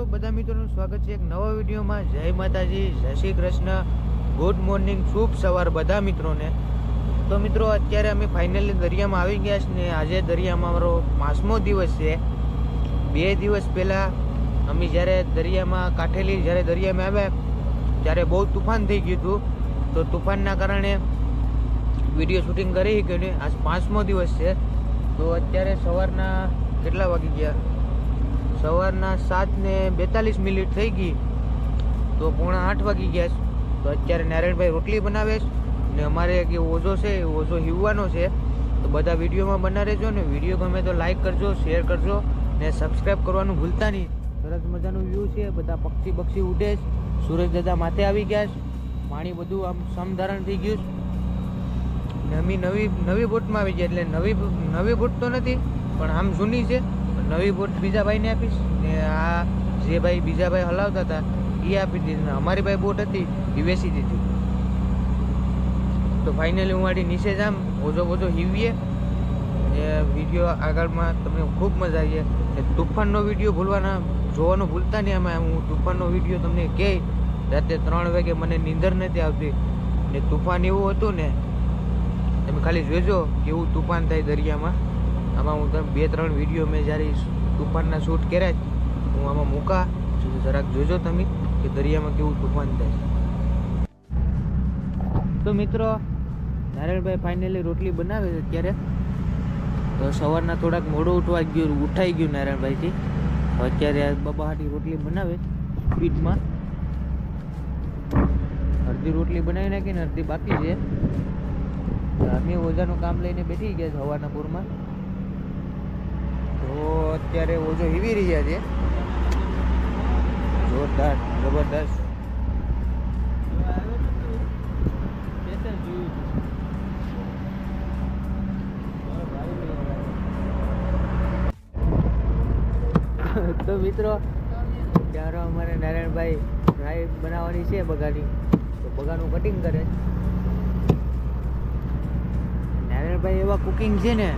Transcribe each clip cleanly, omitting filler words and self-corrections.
બધા મિત્રોનું સ્વાગત છે એક નવા વિડીયોમાં। જય માતાજી, જય શ્રી કૃષ્ણ, ગુડ મોર્નિંગ, શુભ સવાર બધા મિત્રોને। તો મિત્રો અત્યારે અમે ફાઇનલી દરિયામાં આવી ગયા છે ને આજે દરિયામાં મારો 5મો દિવસ છે। 2 દિવસ પહેલાં અમે જ્યારે દરિયામાં કાઠેલી જ્યારે દરિયામાં આવ્યા ત્યારે બહુ તુફાન થઈ ગયું હતું। તો તુફાનના કારણે વિડીયો શૂટિંગ કરી ગયું ને આજ 5મો દિવસ છે। તો અત્યારે સવારના કેટલા વાગી ગયા? સવારના 7:42 થઈ ગઈ, તો 7:45 વાગી ગયા છે। તો અત્યારે નારાયણભાઈ રોટલી બનાવે છે ને અમારે જે ઓઝો છે એ ઓઝો હિવવાનો છે। તો બધા વિડીયોમાં બના રહેજો ને વિડીયો ગમે તો લાઈક કરજો, શેર કરજો ને સબસ્ક્રાઈબ કરવાનું ભૂલતા નહીં। સરસ મજાનું વ્યૂ છે, બધા પક્ષી ઉડે છે, સૂરજ દાદા માથે આવી ગયા છે, પાણી બધું આમ સમધારણ થઈ ગયું છે ને અમે નવી બોટમાં આવી ગયા। એટલે નવી બોટ તો નથી પણ આમ જૂની છે। નવી બોટ બીજા ભાઈને આપીશ ને આ જે ભાઈ બીજા ભાઈ હલાવતા હતા એ આપી દીધી ને અમારી ભાઈ બોટ હતી એ વેચી દીધી। તો ફાઇનલી હું આડી નીચે જામ ઓઝો હીવીએ એ વિડીયો આગળમાં તમને ખૂબ મજા આવી છે। તુફાનનો વિડીયો જોવાનું ભૂલતા નહીં। આમાં હું તુફાનનો વિડીયો તમને કહે રાતે 3 વાગે મને નીંદર નથી આવતી ને તુફાન એવું હતું ને તમે ખાલી જોજો કેવું તુફાન થાય દરિયામાં। આમાં હું તમે 2-3 વિડીયો મેં જ્યારે તુફાનના શૂટ કર્યા હું આમાં મૂકા જરાક જોજો તમે કે દરિયામાં કેવું તુફાન થાય। તો મિત્રો નારાયણભાઈ ફાઇનલી રોટલી બનાવે છે અત્યારે। તો સવારના થોડાક મોડું ઉઠાઈ ગયું નારાયણભાઈથી। તો અત્યારે બબાહાટી રોટલી બનાવે સ્પીડમાં। અડધી રોટલી બનાવી નાખી ને અડધી બાકી છે। અમે ઓઝાનું કામ લઈને બેઠી ગયા છે હવાના પૂરમાં। તો અત્યારે ઓઝો હીવી રહ્યા છે, જોરદાર જબરદસ્ત। તો મિત્રો ત્યારે અમારે નારાયણભાઈ ફ્રાય બનાવવાની છે બગાની, તો બગાનું કટિંગ કરે। નારાયણભાઈ એવા કુકિંગ છે ને,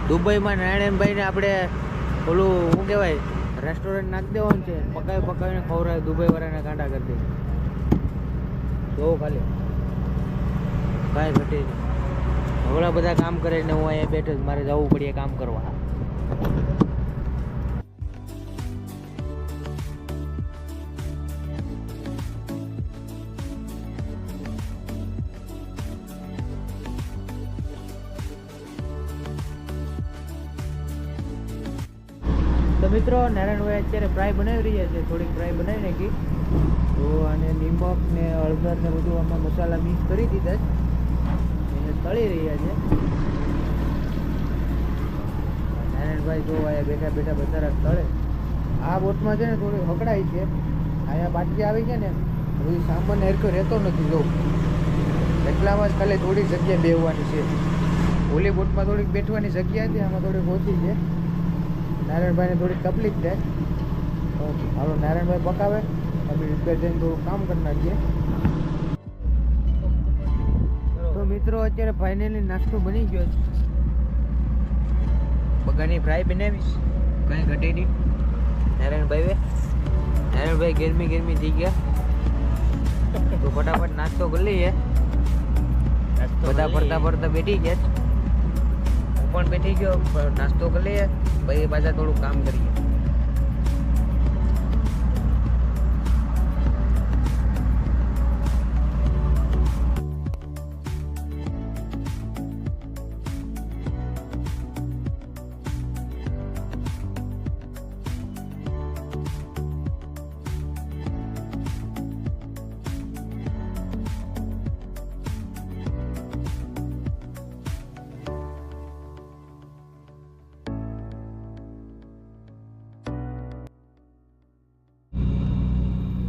દુબઈમાં નારાયણભાઈને આપણે ઓલું શું કહેવાય રેસ્ટોરન્ટ નાખી દેવાનું છે, પકાવીને ખવડાવે, દુબઈવાળાને કાંટા કરી દે। જો ખાલી કાંઈ ઘટે હવડા બધા કામ કરે ને હું અહીંયા બેઠો મારે જવું પડે કામ કરવા। તો મિત્રો નારાયણભાઈ અત્યારે ફ્રાય બનાવી રહ્યા છે, થોડીક ફ્રાય બનાવી નાખી। તો અને નિમક ને હળદર ને બધું આમાં મસાલા મિક્સ કરી દીધા છે, એને તળી રહ્યા છે નારાયણભાઈ। જો અહીંયા બેઠા બધા તળે। આ બોટમાં છે ને થોડી હકડાઈ છે, અહીંયા બાટકી આવી છે ને બધી સામાન હેરકો રહેતો નથી। જો એટલામાં જ ખાલી થોડીક જગ્યા બેસવાની છે। ઓલી બોટમાં થોડીક બેઠવાની જગ્યા હતી, આમાં થોડીક ઓછી છે। નારાયણભાઈને થોડીક તકલીફ થાય તો હાલો નારાયણભાઈ પકાવે, અમે રિપેર જઈને થોડું કામ કરી નાખીએ। તો મિત્રો અત્યારે ફાઇનલી નાસ્તો બની ગયો છે, બગાની ફ્રાય બનાવીશ, કાંઈ ઘટે નહીં। નારાયણભાઈ ગરમી થઈ ગયા તો ફટાફટ નાસ્તો કરી લઈએ। બધા ફરતા બેઠી ગયા છે, હું પણ બેઠી ગયો, નાસ્તો કરી લઈએ ભાઈ પાછા થોડું કામ કરીએ।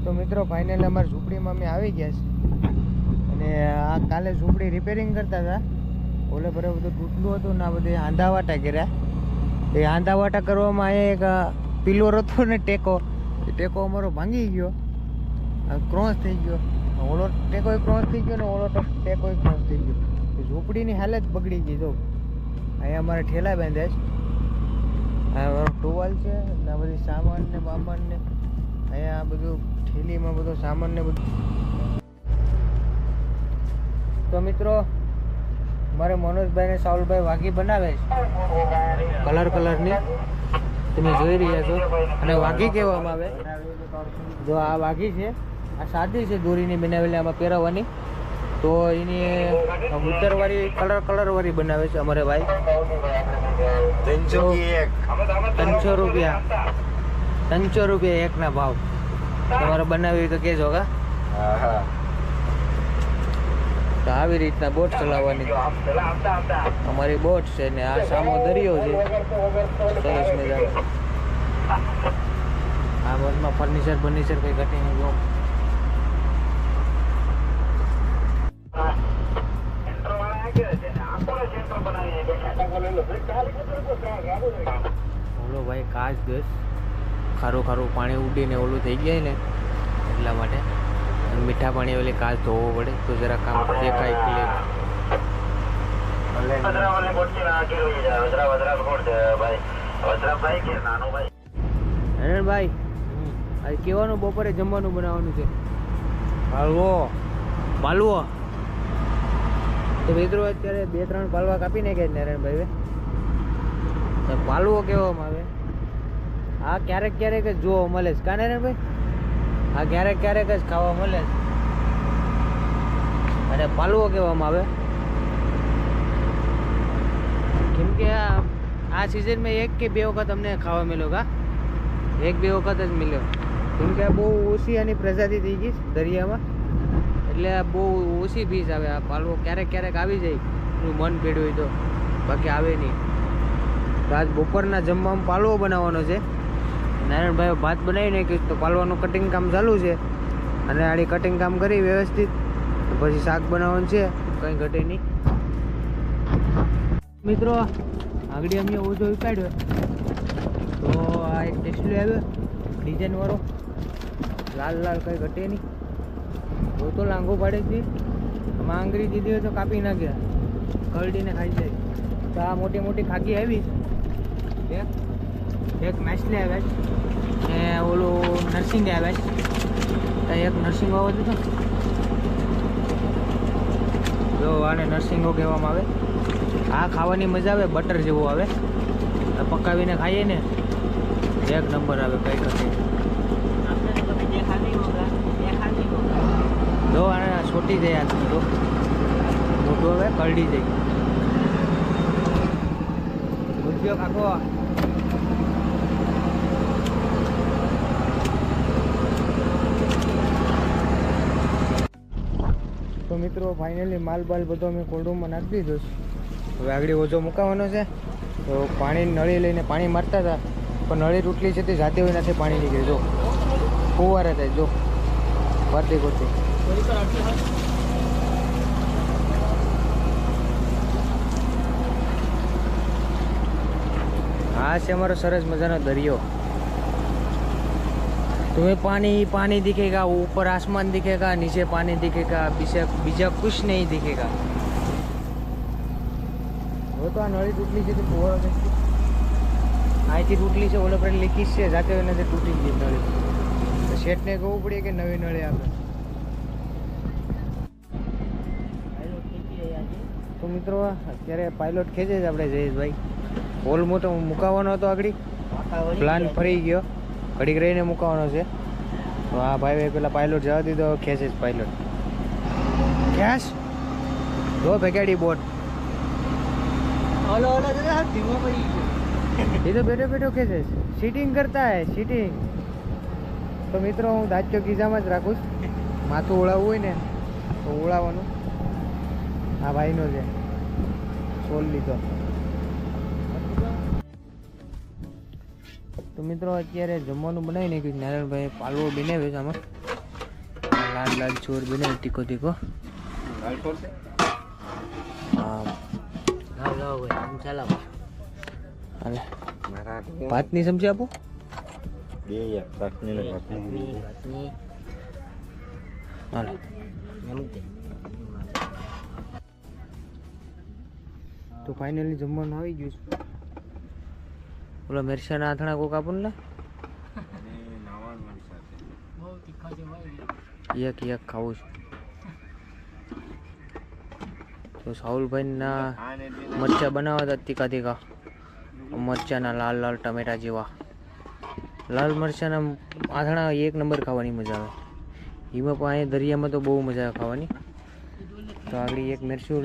તો મિત્રો ફાઇનલ અમારી ઝૂંપડીમાં અમે આવી ગયા છે અને આ કાલે ઝૂંપડી રિપેરિંગ કરતા હતા। ઓલે પર બધું તૂટલું હતું ને આ બધું હાંધાવાટા કર્યા। એ હાંધાવાટા કરવામાં અહીંયા એક પિલ્લોર હતો ને ટેકો અમારો ભાંગી ગયો, ક્રોસ થઈ ગયો। ઓલો ટેકો ક્રોસ થઈ ગયો ને ઓલો ટેકો ક્રોસ થઈ ગયો। ઝૂંપડીની હાલત બગડી ગઈ। જો અહીંયા અમારે ઠેલા બાંધ્યા છે, આ ટોવાલ છે ને આ બધી સામાન ને બામાન ને બધું થેલીમાં બધો સામાન ને બધું. તો મિત્રો મારે મનોજભાઈ ને સાઉલભાઈ વાઘી બનાવે છે કલરની, તમે જોઈ રહ્યા છો. અને વાઘી કહેવામાં આવે. જો આ વાઘી છે, આ સાદી છે દોરીની બનાવેલી, આમાં પહેરાવવાની. તો એની ઉત્તરવાળી કલર વાળી બનાવે છે અમારે ભાઈ. 300 રૂપિયા એકના ભાવ. તમારે બનાવી તો કેજો કા. તો આવી રીતના બોટ ચલાવવાની અમારી બોટ છે ને આ સામો દરિયો છે સરસ મજાનો. આ બોટમાં ફર્નિચર કઈ ઘટી નહીં. જો ઓલો ભાઈ કાચ દસ ખારું પાણી ઉડીને ઓલું થઈ ગયા ને એટલા માટે મીઠા પાણી ઓલી કાચ ધોવો પડે તો જરા કામ દેખાય ક્લિયર. ભાઈ આજે કેવાનું બપોરે જમવાનું બનાવવાનું છે? પાલવો. તો મિત્રો અત્યારે 2-3 પાલવા કાપી નાખ્યા નારાયણભાઈ. પાલવો કહેવામાં આવે. આ ક્યારેક જ જોવા મળે છે કા નારાયણભાઈ? આ ક્યારેક જ ખાવા મળે છે અને પાલવો કહેવામાં આવે. કેમ કે આ સિઝનમાં 1 કે 2 વખત અમને ખાવા મળ્યો કા. 1-2 વખત જ મળ્યો. કેમ કે આ બહુ ઓછી આની પ્રજાતિ થઈ ગઈ દરિયામાં, એટલે આ બહુ ઓછી ફીસ આવે. આ પાલવો ક્યારેક આવી જાય એનું મન પેડ્યું હોય તો, બાકી આવે નહીં. તો આજ બપોરના જમવામાં પાલવો બનાવવાનો છે. નારાયણભાઈ ભાત બનાવી નાખ્યું તો પાલવાનું કટિંગ કામ ચાલુ છે. અને આડી કટિંગ કામ કરી વ્યવસ્થિત પછી શાક બનાવવાનું છે, કંઈ ઘટે નહીં. મિત્રો આગળ અમે ઓછો ઉપાડ્યો તો આ એક ટેસ્ટલો આવ્યો ડિઝાઇનવાળો, લાલ કંઈ ઘટે નહીં. બહુ તો લાંગો પાડે છે. આમાં આંગળી દીધી હોય તો કાપી નાખ્યા, કરડીને ખાઈ જાય. તો આ મોટી ખાકી આવી, એક માછલી આવે ને ઓલું નરસિંગ આવે. એક નરસિંગ આવવા દીધો. જો આને નરસિંગો કહેવામાં આવે. આ ખાવાની મજા આવે, બટર જેવું આવે. પકાવીને ખાઈએ ને એક નંબર આવે. કઈ કઈ જો આને છોટી જાય. આ તો મોટું હવે કરડી જાય. ઉદ્યોગ આખો તો મિત્રો ફાઇનલી માલ બધો અમે કોલ્ડ રૂમમાં નાખી દીધો છે. હવે આગળ ઓછો મુકાવાનો છે. તો પાણી નળી લઈને પાણી મારતા હતા, પણ નળી તૂટલી છે તે જાતે હોય નથી પાણી નીકળે. જો ફુવારે થાય, જો ફરતી ફરતી. આ છે અમારો સરસ મજાનો દરિયો. तुम्हें पानी दिखेगा, ऊपर आसमान दिखेगा, नीचे पानी दिखेगा, बीजा कुछ नहीं दिखेगा. वो तो आ नળી તૂટલી છે તો ફુવારો નથી. અહીંથી તૂટલી છે, ઓલો પર લીકેજ છે, જાતે હોય નથી તૂટી ગઈ નળી. તો શેઠને કહેવું પડે કે નવી નળી આપે. તો મિત્રો અત્યારે પાયલોટ ખેંચે છે આપણે જયેશભાઈ. હોલ મોટો મુકાવવાનો હતો, આગળ પ્લાન ફરી ગયો, ઘડીક રહીને મુકાવવાનો છે. તો આ ભાઈ પેલા પાયલોટ જવા દીધો, ખેંચે છે પાયલોટ. ખેંચ જો ભેગાડી બોટ. ये तो बैठो कैसे सीटिंग करता है सीटिंग. तो મિત્રો હું દાચ્યો ગીઝામાં જ રાખું છું. માથું ઉડાવવું હોય ને તો ઉડાવવાનું. આ ભાઈનો છે સોલ લીધો. તો મિત્રો અત્યારે જમવાનું બનાવી નાખ્યું. નારાયણભાઈ પાલવો બનાવ્યો છે. આમાં લાલ ચોર બનાવ્યો, તીખો હા. ભાતની સમજી આપો. તો ફાઇનલી જમવાનું આવી ગયું છે. ઓલા મિરચાના આથણા કોક આપો ને. એક ખાવું છું. તો સાહુલભાઈના મરચા બનાવવા હતા તીખા તીખા, મરચાના લાલ લાલ ટમેટા જેવા. લાલ મરચાના આથણા એક નંબર ખાવાની મજા આવે. એમાં પણ અહીંયા દરિયામાં તો બહુ મજા આવે ખાવાની. તો આગળ એક મરચું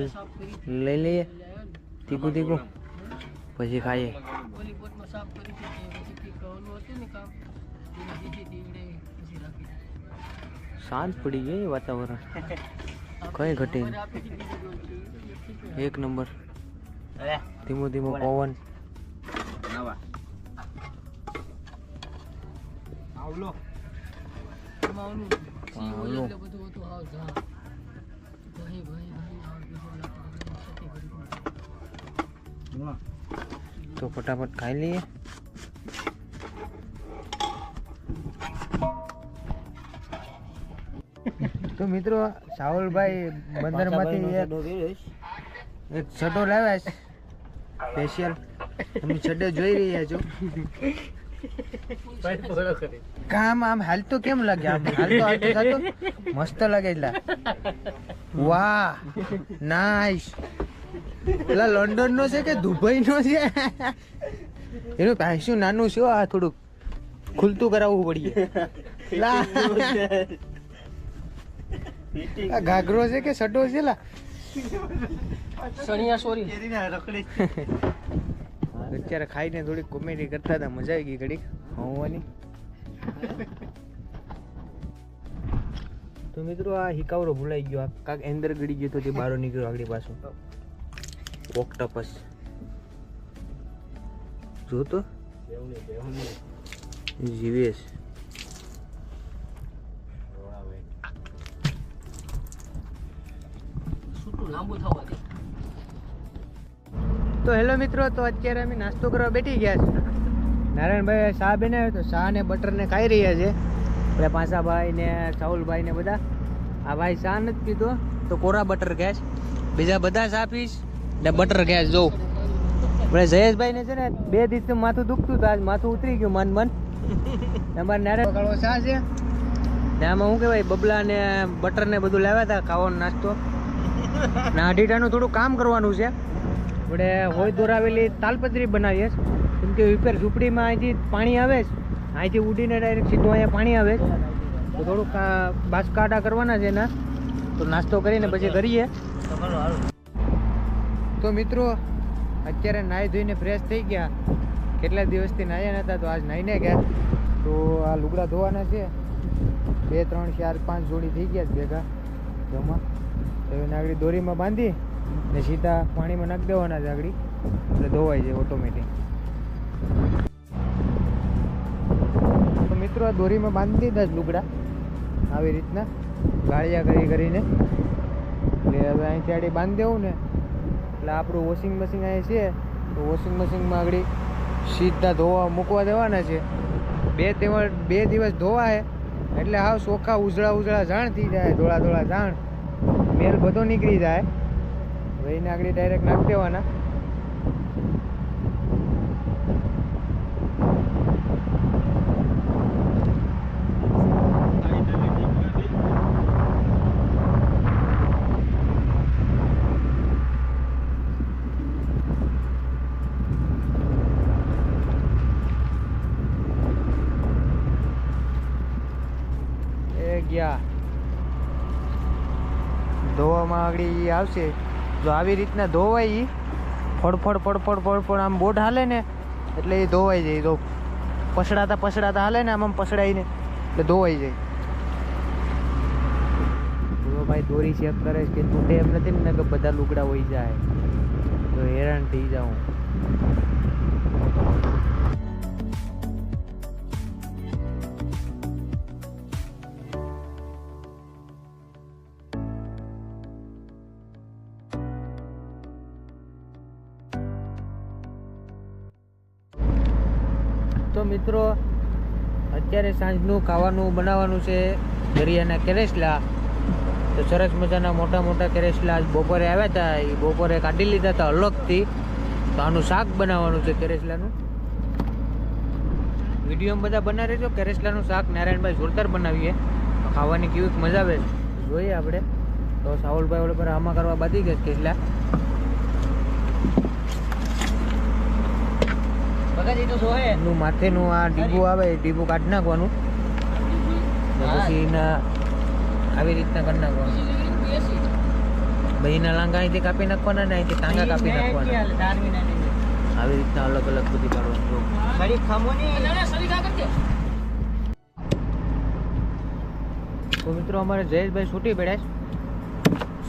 લઈ લઈએ તીખું તીખું, પછી ખાઈએ. શાંત પડી ગઈ વાતાવરણ, કઈ ઘટે નહીં. એક નંબર. ધીમો ધીમો પવન. તો ફટાફટ ખાઈ લઈએ. તો મિત્રો સાવલભાઈ બંદરમાંથી એક છડો લાવ્યા છે સ્પેશિયલ. તમે છડો જોઈ રહ્યા છો. કામ આમ હાલતો કેમ લાગે? આમ હાલતો મસ્ત લાગે. એટલા વાહ નાઈસ. પેલા લંડન નો છે કે દુબઈ નો છે? એનું પૈસું નાનું છે. આ થોડુંક ખુલતું કરાવવું પડીએ. ઘાઘરો છે કે સડો છે? લા અત્યારે ખાઈને થોડીક કોમેડી કરતા હતા, મજા આવી ગઈ ઘડીક હોવાની. તો મિત્રો આ હિકાવરો ભૂલાઈ ગયો. આ કાક અંદર ગળી ગયો તો તે બહાર નીકળ્યો આગળ પાછું. ઓક્ટોપસ જો તો જીવેશ. તો હેલો મિત્રો, તો અત્યારે અમે નાસ્તો કરવા બેઠી ગયા છે. નારાયણભાઈ શાહ બનાવ્યો તો શાહ ને બટર ને ખાઈ રહ્યા છે. એટલે પાંસાભાઈ ને સાહુલભાઈ ને બધા. આ ભાઈ શાહ નથી પીધો તો કોરા બટર ખાય છે. બીજા બધા શાહ પીશ ને બટર ખાય છે. જો આપણે જયેશભાઈ ને છે ને 2 દિવસથી માથું દુખતું હતું, આજ માથું ઉતરી ગયું મન. અમારે નારાયણ શાહ છે ને આમાં શું કહેવાય, બબલા ને બટર ને બધું લાવ્યા હતા ખાવાનો નાસ્તો. ના અઢીટાનું થોડું કામ કરવાનું છે. આપણે હોય દોરાવેલી તાલપત્રી બનાવીએ, કેમ કે ઉપર ઝૂંપડીમાં અહીંથી પાણી આવે છે. અહીંથી ઉડીને ડાયરેક્ટ સીધું અહીંયા પાણી આવે છે. તો થોડુંક બાસકાટા કરવાના છે એના. તો નાસ્તો કરીને પછી કરીએ. તો મિત્રો અત્યારે નાહી ધોઈને ફ્રેશ થઈ ગયા. કેટલા દિવસથી નાહ્યા નહોતા તો આજ નાહીને ગયા. તો આ લુગડા ધોવાના છે. 2 3 4 5 જોડી થઈ ગયા ભેગા જમા. તો એને આગળ દોરીમાં બાંધી ને સીધા પાણીમાં નાખી દેવાના છે આગળ, એટલે ધોવાઈ જાય ઓટોમેટિક. તો મિત્રો આ દોરીમાં બાંધી દીધા જ લુગડા આવી રીતના ગાળિયા કરીને. એટલે હવે અહીંથી આડી બાંધી દેવું ને એટલે આપણું વોશિંગ મશીન અહીં છે. તો વોશિંગ મશીનમાં આગળ સીધા ધોવા મૂકવા દેવાના છે. 2 દિવસ ધોવાય એટલે હાવ ચોખ્ખા ઉજળા ઝાણ થઈ જાય, ધોળા ઝાણ, મેલ બધો નીકળી જાય. હવે એને આગળ ડાયરેક્ટ નાખી દેવાના. ગયા ધોવામાં આગળ આવશે. જો આવી રીતના ધોવાય, ફડ આમ બોટ હાલે ને એટલે એ ધોવાઈ જાય. તો પસડાતા હાલે ને આમ પસડાઈને એટલે ધોવાઈ જાય. ભાઈ દોરી ચેક કરે કે તૂટે એમ નથી ને કે બધા લુગડા વહી જાય તો હેરાન થઈ જાઉં. તો મિત્રો અત્યારે સાંજનું ખાવાનું બનાવવાનું છે દરિયાના કેરેસલા. તો સરસ મજાના મોટા કેરેસલા આજ બપોરે આવ્યા હતા. એ બપોરે કાઢી લીધા હતા અલગથી. તો આનું શાક બનાવવાનું છે કેરેસલાનું. વિડીયોમાં બધા બના રહેજો. કરેસલાનું શાક નારાયણભાઈ જોરદાર બનાવીએ, ખાવાની કેવી મજા આવે જોઈએ આપણે. તો સાવલભાઈ ઓલે પર આમાં કરવા બાંધી ગયા કેસલા. એનું માથેનું આ ડીબું આવે એ ડીબું કાઢી નાખવાનું, પછી એના આવી રીતના કરી નાખવાનું. ભાઈના લાંગા અહીંથી કાપી નાખવાના ને અહીંથી ટાંગા કાપી નાખવાના. આવી રીતના અલગ અલગ બધી કાઢવાનું. તો મિત્રો અમારે જયેશભાઈ છૂટી પડ્યા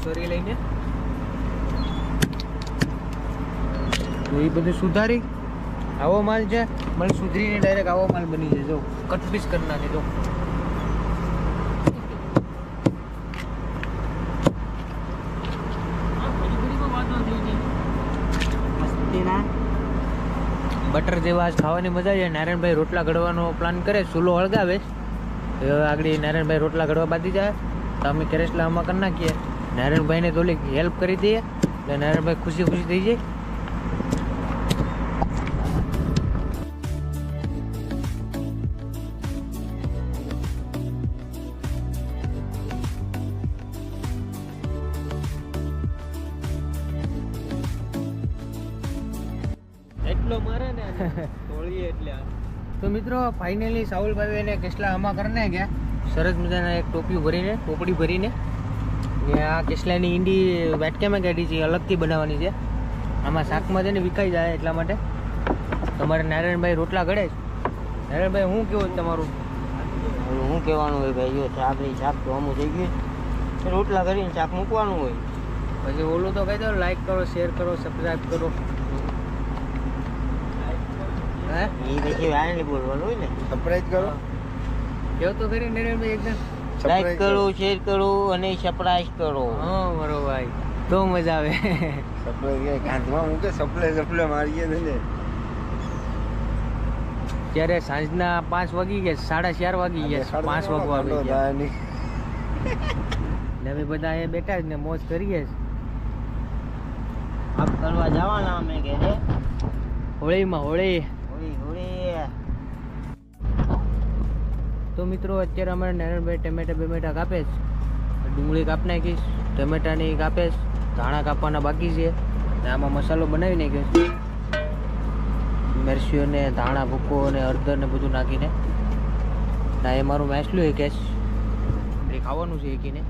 સરી લઈને, તો એ બધું સુધારી આવો માલ છે. મને સુધરીને ડાયરેક્ટ આવો માલ બની જાય. જો કટ પીસ કરી નાખે. જો બટર જેવા આજ ખાવાની મજા છે. નારાયણભાઈ રોટલા ઘડવાનો પ્લાન કરે, ચૂલો હળગાવે. હવે આગળ નારાયણભાઈ રોટલા ઘડવા બાંધી જાય તો અમે કરેસલા આમાં કરી નાખીએ. નારાયણભાઈને થોડીક હેલ્પ કરી દઈએ એટલે નારાયણભાઈ ખુશી ખુશી થઈ જાય. તો મિત્રો ફાઇનલી સાઉલભાઈ એને કેસલા આમાં કરીને ગયા સરસ મજાના એક ટોપડી ભરીને. ને આ કેસલાની ઈંડી વાટકામાં કાઢી છે, અલગથી બનાવવાની છે. આમાં શાકમાં જઈને વિકાઈ જાય એટલા માટે. તમારે નારાયણભાઈ રોટલા ઘડે છે. નારાયણભાઈ શું કેવું તમારું? શું કહેવાનું હોય ભાઈ? જો શાક તો અમુક થઈ ગયું, રોટલા કરીને શાક મૂકવાનું હોય. પછી ઓલું તો કહી દો, લાઈક કરો, શેર કરો, સબસ્ક્રાઈબ કરો. એ પછી વાયરલી બોલવાનું હોય ને. સબસ્ક્રાઇબ કરો, કેવું તો કરી નારાયણભાઈ એકદમ. લાઈક કરો, શેર કરો અને સબસ્ક્રાઇબ કરો. હા બરો ભાઈ, તો મજા આવે. સપ્લાય કાંધમાં મૂકે, સપ્લાય મારીએ ને. ત્યારે સાંજના 5 વાગી ગયા, 4:30 વાગી ગયા, 5 વાગવા આવી ગયા. ને અમે બધા અહીંયા બેઠા જ ને મોજ કરીએ. આપ કરવા જવાના અમે ઘરે હોળીમાં. હોળી હોળી. તો મિત્રો અત્યારે અમારે નારાયણભાઈ ટમેટા કાપે છે. ડુંગળી કાપ નાખીશ, ટમેટાની કાપે છે, ધાણા કાપવાના બાકી છે. ને આમાં મસાલો બનાવી નાખ્યો છે, મિરચીઓ ને ધાણા ભૂકો ને હળદર ને બધું નાખીને. ના એ મારું મેસલું એ કેસ એ ખાવાનું છે એકીને.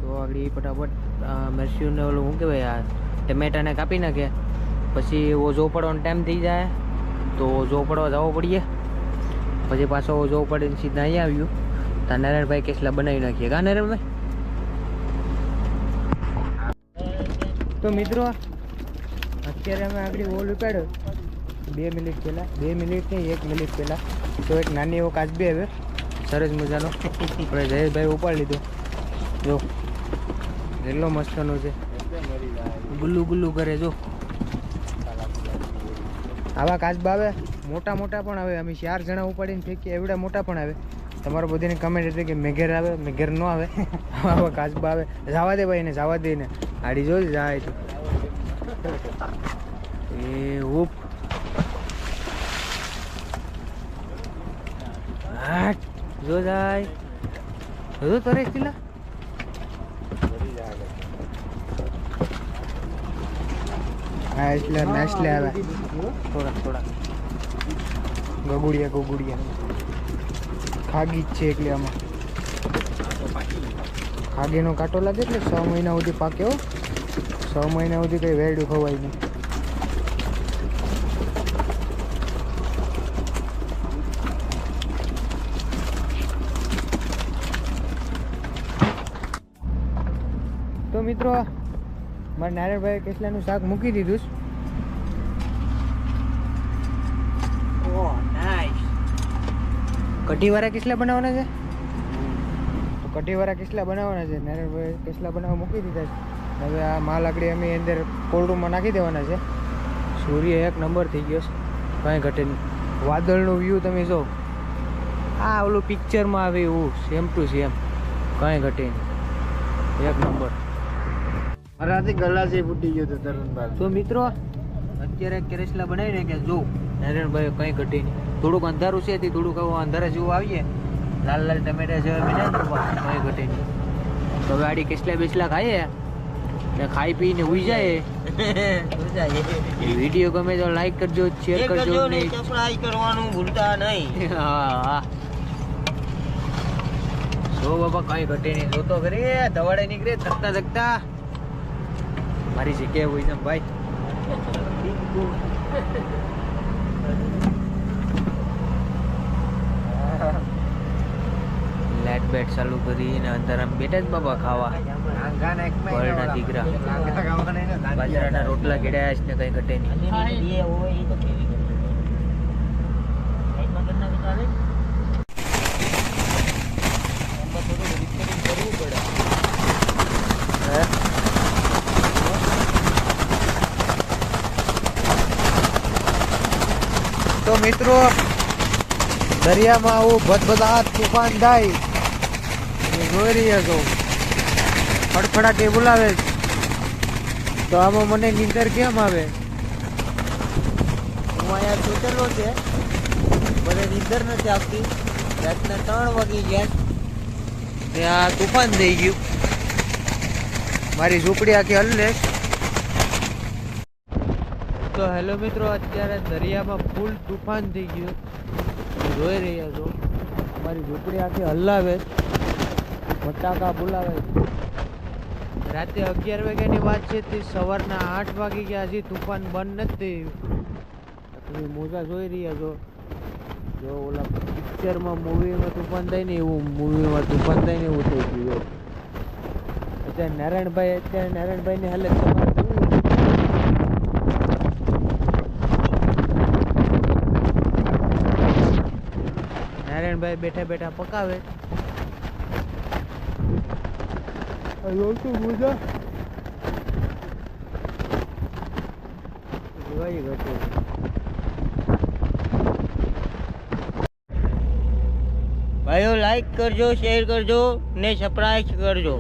તો આગળ એ ફટાફટ મિરચીઓને ઓલું શું કહેવાય આ ટમેટાને કાપી નાખે. પછી ઓઝો પડવાનો ટાઈમ થઈ જાય તો ઓઝો પડવા જવો પડીએ. પછી પાછો ઓઝો પડીને સીધા અહીંયા આવ્યું તો નારાયણભાઈ કેસલા બનાવી નાખીએ. કા નારાયણભાઈ? તો મિત્રો અત્યારે અમે આગળ ઓલ ઉપાડ્યો 2 મિનિટ પહેલાં, 2 મિનિટ નહીં 1 મિનિટ પહેલાં. તો એક નાની એવો કાચબી આવે સરસ મજાનો આપણે જયેશભાઈ ઉપાડી લીધો. જો એટલો મસ્તનો છે, ગુલ્લું ગુલ્લું કરે. જો આવા કાચબા આવે, મોટા મોટા પણ આવે. અમે 4 જણા ઉપાડીને ફેંકીએ એવડા મોટા પણ આવે. તમારા બધાની કમેન્ટ હતી કે મેઘેર આવે, મેઘેર ન આવે. આવા કાચબા આવે. જવા દે ભાઈ ને, જવા દે ને. આડી જો જાય તો એ ઉપ હાટ જો જાય બધું તરેશ તીલા. હા એટલે નેસલે આવે થોડા ગગુડિયા ખાગી જ છે એટલે આમાં ખાગીનો કાંટો લાગે એટલે 6 મહિના સુધી પાક્યો. 6 મહિના સુધી કંઈ વેરડું ખવાય નહીં. તો મિત્રો મારે નારાયણભાઈ કેસલાનું શાક મૂકી દીધું છે. કઢીવાળા કેસલા બનાવવાના છે. તો કઢીવાળા કેસલા બનાવવાના છે. નારાયણભાઈ કેસલા બનાવવા મૂકી દીધા છે. હવે આ માલ આકડી અમે અંદર કોલ્ડ રૂમમાં નાખી દેવાના છે. સૂર્ય 1 નંબર થઈ ગયો છે, કાંઈ ઘટે નહીં. વાદળનો વ્યૂ તમે જો, આ ઓલું પિક્ચરમાં આવે એવું સેમ ટુ સેમ, કાંઈ ઘટે નહીં. 1 નંબર. મારાથી ગલા છે ફૂટી ગયો તો તરુણ બાદ. તો મિત્રો અત્યારે કેરેસલા બનાવી નાખ્યા. જો નારાયણભાઈ કઈ ઘટી નહીં. થોડુંક અંધારું છે તે થોડુંક હવે અંધારા જેવું આવીએ લાલ લાલ ટમેટા જેવા બને ને કઈ ઘટી નહીં. તો હવે આડી કેસલા બેસલા ખાઈએ ને ખાઈ પીને ઉઈ જાય. વિડીયો ગમે તો લાઈક કરજો, શેર કરજો ને સબસ્ક્રાઇબ કરવાનું ભૂલતા નહીં. હા જો બાબા કઈ ઘટે નહીં. જોતો કરી દવાડે નીકળે થકતા થકતા મારી જગ્યાએ હોય ને ભાઈ. લાઈટ બેટ ચાલુ કરીને અંદર આમ બેઠા જ બાબા ખાવા. બળના દીકરા બાજરાના રોટલા કેડાયા છે ને કઈ ઘટે નહીં. બે હોય એ તો કેવી કરે. સાઈડમાં કરી નાખો ચાલે. આમાં થોડું રિપેરિંગ કરવું પડે. તો મિત્રો દરિયામાં આવું ભદભદાટ તુફાન થાય તમે જોઈ રહ્યા છો. ફડફડાટી બોલાવે છે. તો આમાં મને નીંદર કેમ આવે? હું અહીંયા સૂતેલો છે, મને નીંદર નથી આવતી. રાતના 3 વાગી ગયા ને આ તુફાન થઈ ગયું. મારી ઝૂંપડી આખી હલ્લે. તો હેલો મિત્રો, અત્યારે દરિયામાં ફૂલ તુફાન થઈ ગયું. જોઈ રહ્યા છો અમારી ઝૂંપડી આખી હલાવે, ફટાકા બોલાવે. રાતે 11 વાગ્યાની વાત છે તે સવારના 8 વાગી ગયા, હજી તુફાન બંધ નથી થયું. તમે મોજા જોઈ રહ્યા છો. જો ઓલા પિક્ચરમાં મૂવીમાં તુફાન થાય ને એવું મૂવીમાં તુફાન થાય ને એવું થઈ ગયું. અત્યારે નારાયણભાઈની હાલત તમારે જોવી. નારાયણભાઈ બેઠા બેઠા પકાવે. ભાઈઓ લાઈક કરજો, શેર કરજો ને સબસ્ક્રાઇબ કરજો.